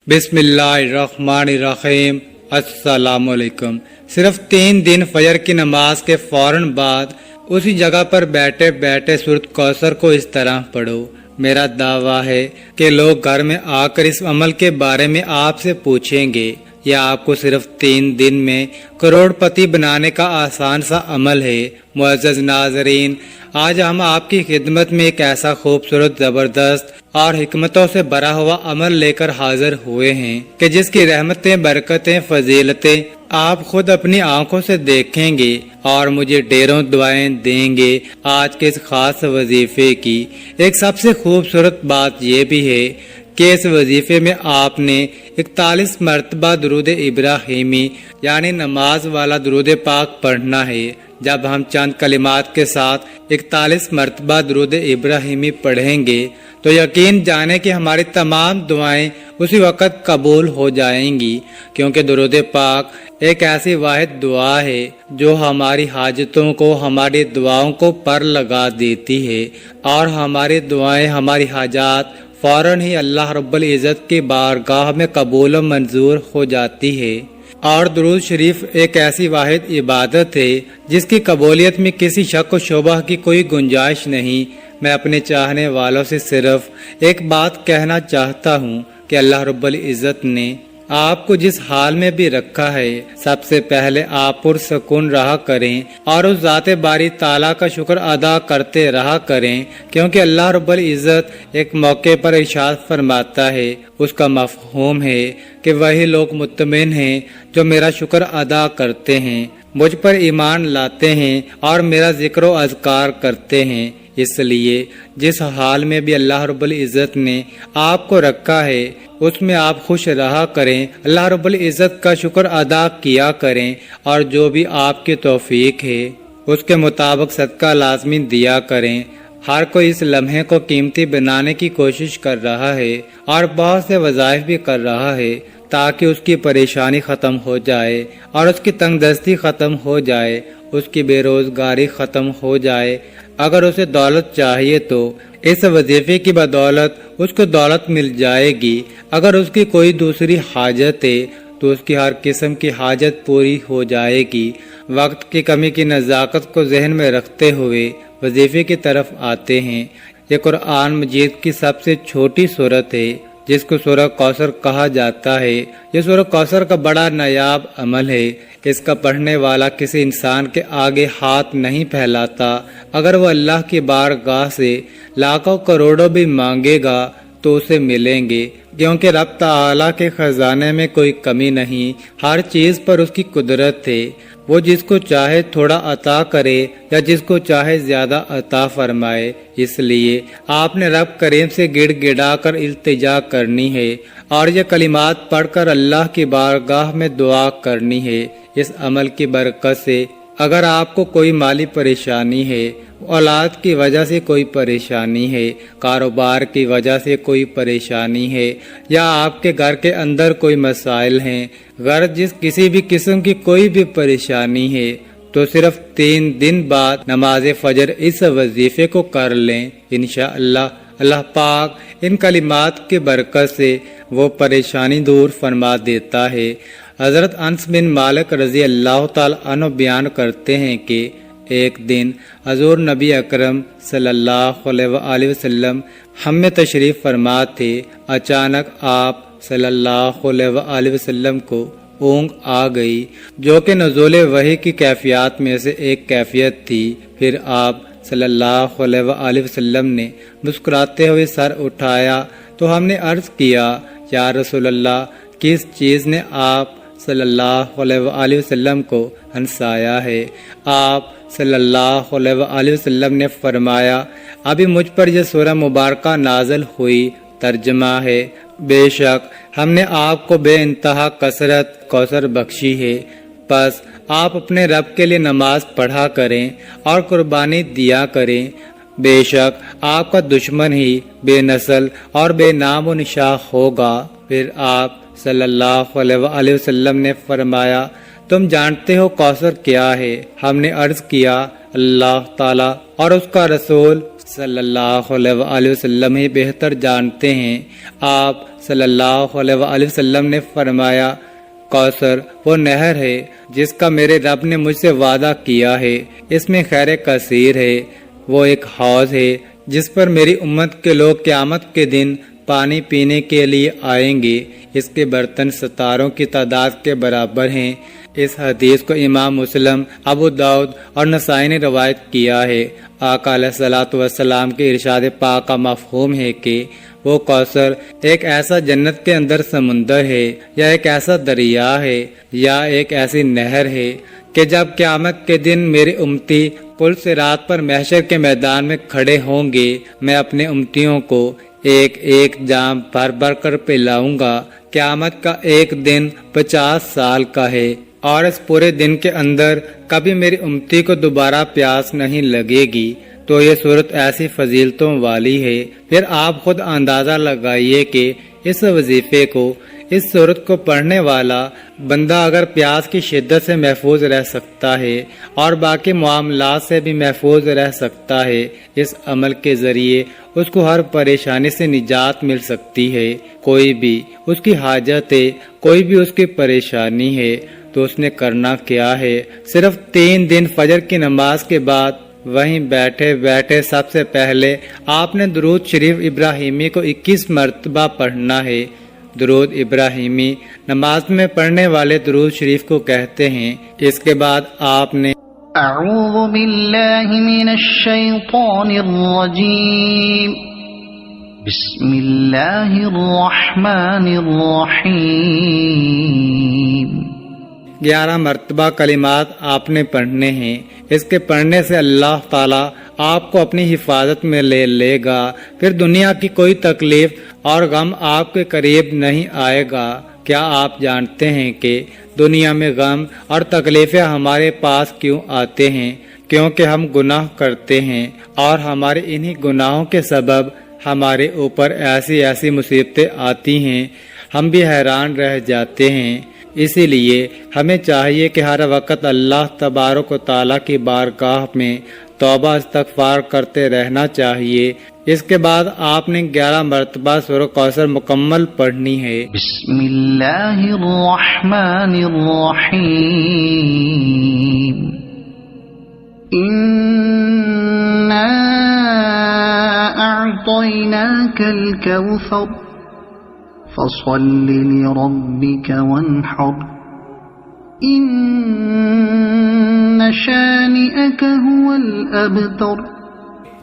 بسم اللہ الرحمن الرحیم۔ السلام علیکم۔ صرف 3 دن فجر کی نماز کے فوراً بعد اسی جگہ پر بیٹھے بیٹھے سورۃ کوثر کو اس طرح پڑھو۔ میرا دعویٰ ہے کہ لوگ گھر میں آ کر اس عمل کے بارے میں آپ سے پوچھیں گے۔ یہ آپ کو صرف 3 دن میں کروڑ پتی بنانے کا آسان سا عمل ہے۔ معزز ناظرین، آج ہم آپ کی خدمت میں ایک ایسا خوبصورت، زبردست اور حکمتوں سے بھرا ہوا عمل لے کر حاضر ہوئے ہیں کہ جس کی رحمتیں، برکتیں، فضیلتیں آپ خود اپنی آنکھوں سے دیکھیں گے اور مجھے ڈھیروں دعائیں دیں گے۔ آج کے اس خاص وظیفے کی ایک سب سے خوبصورت بات یہ بھی ہے کہ اس وظیفے میں آپ نے 41 مرتبہ درود ابراہیمی یعنی نماز والا درود پاک پڑھنا ہے۔ جب ہم چند کلمات کے ساتھ 41 مرتبہ درود ابراہیمی پڑھیں گے تو یقین جانیں کہ ہماری تمام دعائیں اسی وقت قبول ہو جائیں گی، کیونکہ درود پاک ایک ایسی واحد دعا ہے جو ہماری حاجتوں کو، ہماری دعاؤں کو پر لگا دیتی ہے اور ہماری دعائیں، ہماری حاجات فوراً ہی اللہ رب العزت کی بارگاہ میں قبول و منظور ہو جاتی ہے۔ اور درود شریف ایک ایسی واحد عبادت ہے جس کی قبولیت میں کسی شک و شبہ کی کوئی گنجائش نہیں۔ میں اپنے چاہنے والوں سے صرف ایک بات کہنا چاہتا ہوں کہ اللہ رب العزت نے آپ کو جس حال میں بھی رکھا ہے، سب سے پہلے آپ پرسکون رہا کریں اور اس ذات باری تعالیٰ کا شکر ادا کرتے رہا کریں، کیونکہ اللہ رب العزت ایک موقع پر ارشاد فرماتا ہے، اس کا مفہوم ہے کہ وہی لوگ مطمئن ہیں جو میرا شکر ادا کرتے ہیں، مجھ پر ایمان لاتے ہیں اور میرا ذکر و اذکار کرتے ہیں۔ اس لیے جس حال میں بھی اللہ رب العزت نے آپ کو رکھا ہے اس میں آپ خوش رہا کریں، اللہ رب العزت کا شکر ادا کیا کریں اور جو بھی آپ کی توفیق ہے اس کے مطابق صدقہ لازمی دیا کریں۔ ہر کوئی اس لمحے کو قیمتی بنانے کی کوشش کر رہا ہے اور بہت سے وظائف بھی کر رہا ہے تاکہ اس کی پریشانی ختم ہو جائے اور اس کی تنگ دستی ختم ہو جائے، اس کی بے روزگاری ختم ہو جائے۔ اگر اسے دولت چاہیے تو اس وظیفے کی بدولت اس کو دولت مل جائے گی۔ اگر اس کی کوئی دوسری حاجت ہے تو اس کی ہر قسم کی حاجت پوری ہو جائے گی۔ وقت کی کمی کی نزاکت کو ذہن میں رکھتے ہوئے وظیفے کی طرف آتے ہیں۔ یہ قرآن مجید کی سب سے چھوٹی سورت ہے جس کو سورہ کوثر کہا جاتا ہے۔ یہ سورہ کوثر کا بڑا نایاب عمل ہے۔ اس کا پڑھنے والا کسی انسان کے آگے ہاتھ نہیں پھیلاتا۔ اگر وہ اللہ کی بارگاہ سے لاکھوں کروڑوں بھی مانگے گا تو اسے ملیں گے، کیونکہ رب تعالیٰ کے خزانے میں کوئی کمی نہیں، ہر چیز پر اس کی قدرت ہے۔ وہ جس کو چاہے تھوڑا عطا کرے یا جس کو چاہے زیادہ عطا فرمائے۔ اس لیے آپ نے رب کریم سے گڑ گڑا کر التجا کرنی ہے اور یہ کلمات پڑھ کر اللہ کی بارگاہ میں دعا کرنی ہے۔ اس عمل کی برکت سے اگر آپ کو کوئی مالی پریشانی ہے، اولاد کی وجہ سے کوئی پریشانی ہے، کاروبار کی وجہ سے کوئی پریشانی ہے یا آپ کے گھر کے اندر کوئی مسائل ہیں، غرض جس کسی بھی قسم کی کوئی بھی پریشانی ہے تو صرف 3 دن بعد نماز فجر اس وظیفے کو کر لیں۔ انشاءاللہ اللہ پاک ان کلمات کی برکت سے وہ پریشانی دور فرما دیتا ہے۔ حضرت انس بن مالک رضی اللہ تعالی عنہ بیان کرتے ہیں کہ ایک دن حضور نبی اکرم صلی اللہ علیہ وآلہ وسلم ہم میں تشریف فرما تھے۔ اچانک آپ صلی اللہ علیہ وآلہ وسلم کو اونگ آ گئی جو کہ نزول وحی کی کیفیات میں سے ایک کیفیت تھی۔ پھر آپ صلی اللہ علیہ وآلہ وسلم نے مسکراتے ہوئے سر اٹھایا تو ہم نے عرض کیا، یا رسول اللہ، کس چیز نے آپ صلی اللہ علیہ وآلہ وسلم کو ہنسایا ہے؟ آپ صلی اللہ علیہ وآلہ وسلم نے فرمایا، ابھی مجھ پر یہ سورہ مبارکہ نازل ہوئی۔ ترجمہ ہے، بے شک ہم نے آپ کو بے انتہا کثرت کوثر بخشی ہے، پس آپ اپنے رب کے لیے نماز پڑھا کریں اور قربانی دیا کریں۔ بے شک آپ کا دشمن ہی بے نسل اور بے نام و نشان ہوگا۔ پھر آپ صلی اللہ علیہ وآلہ وسلم نے فرمایا، تم جانتے ہو کوثر کیا ہے؟ ہم نے عرض کیا، اللہ تعالیٰ اور اس کا رسول صلی اللہ علیہ وآلہ وسلم ہی بہتر جانتے ہیں۔ آپ صلی اللہ علیہ وآلہ وسلم نے فرمایا، کوثر وہ نہر ہے جس کا میرے رب نے مجھ سے وعدہ کیا ہے، اس میں خیر کثیر ہے۔ وہ ایک حوض ہے جس پر میری امت کے لوگ قیامت کے دن پانی پینے کے لیے آئیں گے، اس کے برتن ستاروں کی تعداد کے برابر ہیں۔ اس حدیث کو امام مسلم، ابو داؤد اور نسائی نے روایت کیا ہے۔ آقا علیہ الصلوۃ والسلام کے ارشاد پاک کا مفہوم ہے کہ وہ کوثر ایک ایسا جنت کے اندر سمندر ہے، یا ایک ایسا دریا ہے، یا ایک ایسی نہر ہے کہ جب قیامت کے دن میرے امتی پل صراط پر محشر کے میدان میں کھڑے ہوں گے، میں اپنے امتیوں کو ایک ایک جام بھر بھر کر پلاؤں گا۔ قیامت کا ایک دن 50 سال کا ہے، اور اس پورے دن کے اندر کبھی میری امتی کو دوبارہ پیاس نہیں لگے گی۔ تو یہ صورت ایسی فضیلتوں والی ہے، پھر آپ خود اندازہ لگائیے کہ اس وظیفے کو، اس صورت کو پڑھنے والا بندہ اگر پیاس کی شدت سے محفوظ رہ سکتا ہے اور باقی معاملات سے بھی محفوظ رہ سکتا ہے، اس عمل کے ذریعے اس کو ہر پریشانی سے نجات مل سکتی ہے۔ کوئی بھی اس کی حاجت ہے، کوئی بھی اس کی پریشانی ہے، تو اس نے کرنا کیا ہے؟ صرف 3 دن فجر کی نماز کے بعد وہیں بیٹھے بیٹھے سب سے پہلے آپ نے درود شریف ابراہیمی کو 21 مرتبہ پڑھنا ہے۔ درود ابراہیمی نماز میں پڑھنے والے درود شریف کو کہتے ہیں۔ اس کے بعد آپ نے اعوذ باللہ من الشیطان الرجیم، بسم اللہ الرحمن الرحیم 11 مرتبہ کلمات آپ نے پڑھنے ہیں۔ اس کے پڑھنے سے اللہ تعالیٰ آپ کو اپنی حفاظت میں لے لے گا، پھر دنیا کی کوئی تکلیف اور غم آپ کے قریب نہیں آئے گا۔ کیا آپ جانتے ہیں کہ دنیا میں غم اور تکلیفیں ہمارے پاس کیوں آتے ہیں؟ کیونکہ ہم گناہ کرتے ہیں، اور ہمارے انہی گناہوں کے سبب ہمارے اوپر ایسی ایسی مصیبتیں آتی ہیں، ہم بھی حیران رہ جاتے ہیں۔ اسی لیے ہمیں چاہیے کہ ہر وقت اللہ تبارک و تعالیٰ کی بارگاہ میں توبہ استغفار کرتے رہنا چاہیے۔ اس کے بعد آپ نے 11 مرتبہ سورہ کوثر مکمل پڑھنی ہے۔ بسم اللہ الرحمن الرحیم انا اعطیناک الکوثر فصل لربک وانحر ان شانئک هو الابتر۔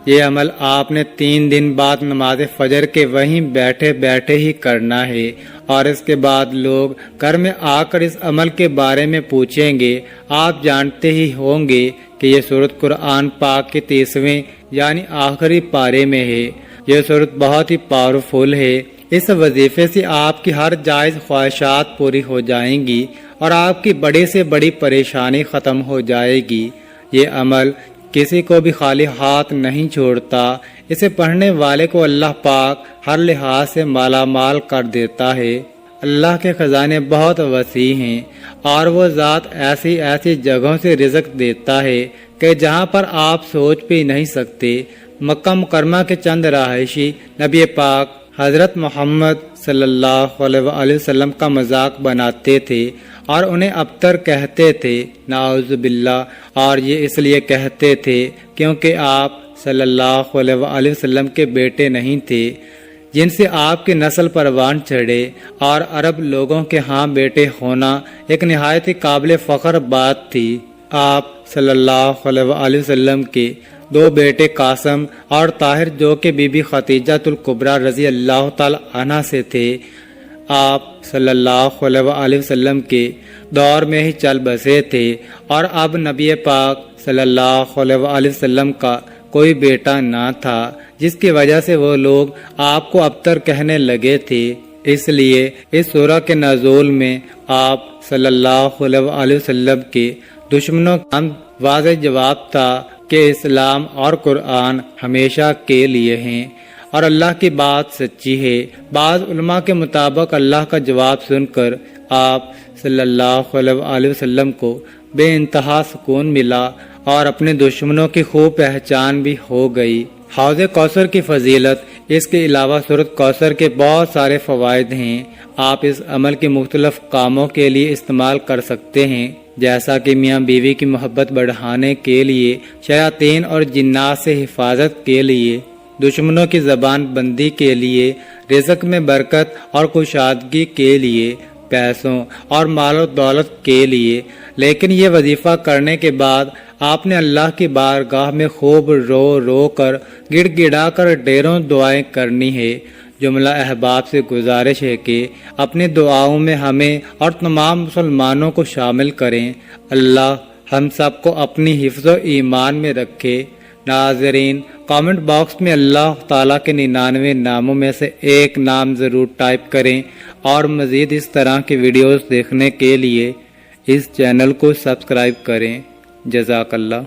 یہ عمل آپ نے 3 دن بعد نماز فجر کے وہیں بیٹھے بیٹھے ہی کرنا ہے، اور اس کے بعد لوگ گھر میں آ کر اس عمل کے بارے میں پوچھیں گے۔ آپ جانتے ہی ہوں گے کہ یہ سورت قرآن پاک کے 30ویں یعنی آخری پارے میں ہے۔ یہ سورت بہت ہی پاورفل ہے۔ اس وظیفے سے آپ کی ہر جائز خواہشات پوری ہو جائیں گی، اور آپ کی بڑی سے بڑی پریشانی ختم ہو جائے گی۔ یہ عمل کسی کو بھی خالی ہاتھ نہیں چھوڑتا، اسے پڑھنے والے کو اللہ پاک ہر لحاظ سے مالا مال کر دیتا ہے۔ اللہ کے خزانے بہت وسیع ہیں، اور وہ ذات ایسی ایسی جگہوں سے رزق دیتا ہے کہ جہاں پر آپ سوچ بھی نہیں سکتے۔ مکہ مکرمہ کے چند رہائشی نبی پاک حضرت محمد صلی اللہ علیہ وآلہ وسلم کا مذاق بناتے تھے اور انہیں ابتر کہتے تھے، نعوذ باللہ، اور یہ اس لیے کہتے تھے کیونکہ آپ صلی اللہ علیہ وآلہ وسلم کے بیٹے نہیں تھے، جن سے آپ کی نسل پروان چڑھے، اور عرب لوگوں کے ہاں بیٹے ہونا ایک نہایت ہی قابل فخر بات تھی۔ آپ صلی اللہ علیہ وآلہ وسلم کے 2 بیٹے قاسم اور طاہر جو کہ بی بی خدیجہ الکبریٰ رضی اللہ تعالی عنہ سے تھے، آپ صلی اللہ علیہ وآلہ وسلم کے دور میں ہی چل بسے تھے، اور اب نبی پاک صلی اللہ علیہ وآلہ وسلم کا کوئی بیٹا نہ تھا، جس کی وجہ سے وہ لوگ آپ کو ابتر کہنے لگے تھے۔ اس لیے اس سورہ کے نزول میں آپ صلی اللہ علیہ وآلہ وسلم کے دشمنوں کا واضح جواب تھا کہ اسلام اور قرآن ہمیشہ کے لیے ہیں، اور اللہ کی بات سچی ہے۔ بعض علماء کے مطابق اللہ کا جواب سن کر آپ صلی اللہ علیہ وآلہ وسلم کو بے انتہا سکون ملا، اور اپنے دشمنوں کی خوب پہچان بھی ہو گئی۔ حوض کوثر کی فضیلت، اس کے علاوہ سورۃ کوثر کے بہت سارے فوائد ہیں۔ آپ اس عمل کے مختلف کاموں کے لیے استعمال کر سکتے ہیں، جیسا کہ میاں بیوی کی محبت بڑھانے کے لیے، شیاطین اور جنات سے حفاظت کے لیے، دشمنوں کی زبان بندی کے لیے، رزق میں برکت اور کشادگی کے لیے، پیسوں اور مال و دولت کے لیے۔ لیکن یہ وظیفہ کرنے کے بعد آپ نے اللہ کی بارگاہ میں خوب رو رو کر، گڑ گڑا کر ڈھیروں دعائیں کرنی ہے۔ جملہ احباب سے گزارش ہے کہ اپنی دعاؤں میں ہمیں اور تمام مسلمانوں کو شامل کریں۔ اللہ ہم سب کو اپنی حفظ و ایمان میں رکھے۔ ناظرین، کامنٹ باکس میں اللہ تعالیٰ کے 99 ناموں میں سے ایک نام ضرور ٹائپ کریں، اور مزید اس طرح کی ویڈیوز دیکھنے کے لیے اس چینل کو سبسکرائب کریں۔ جزاک اللہ۔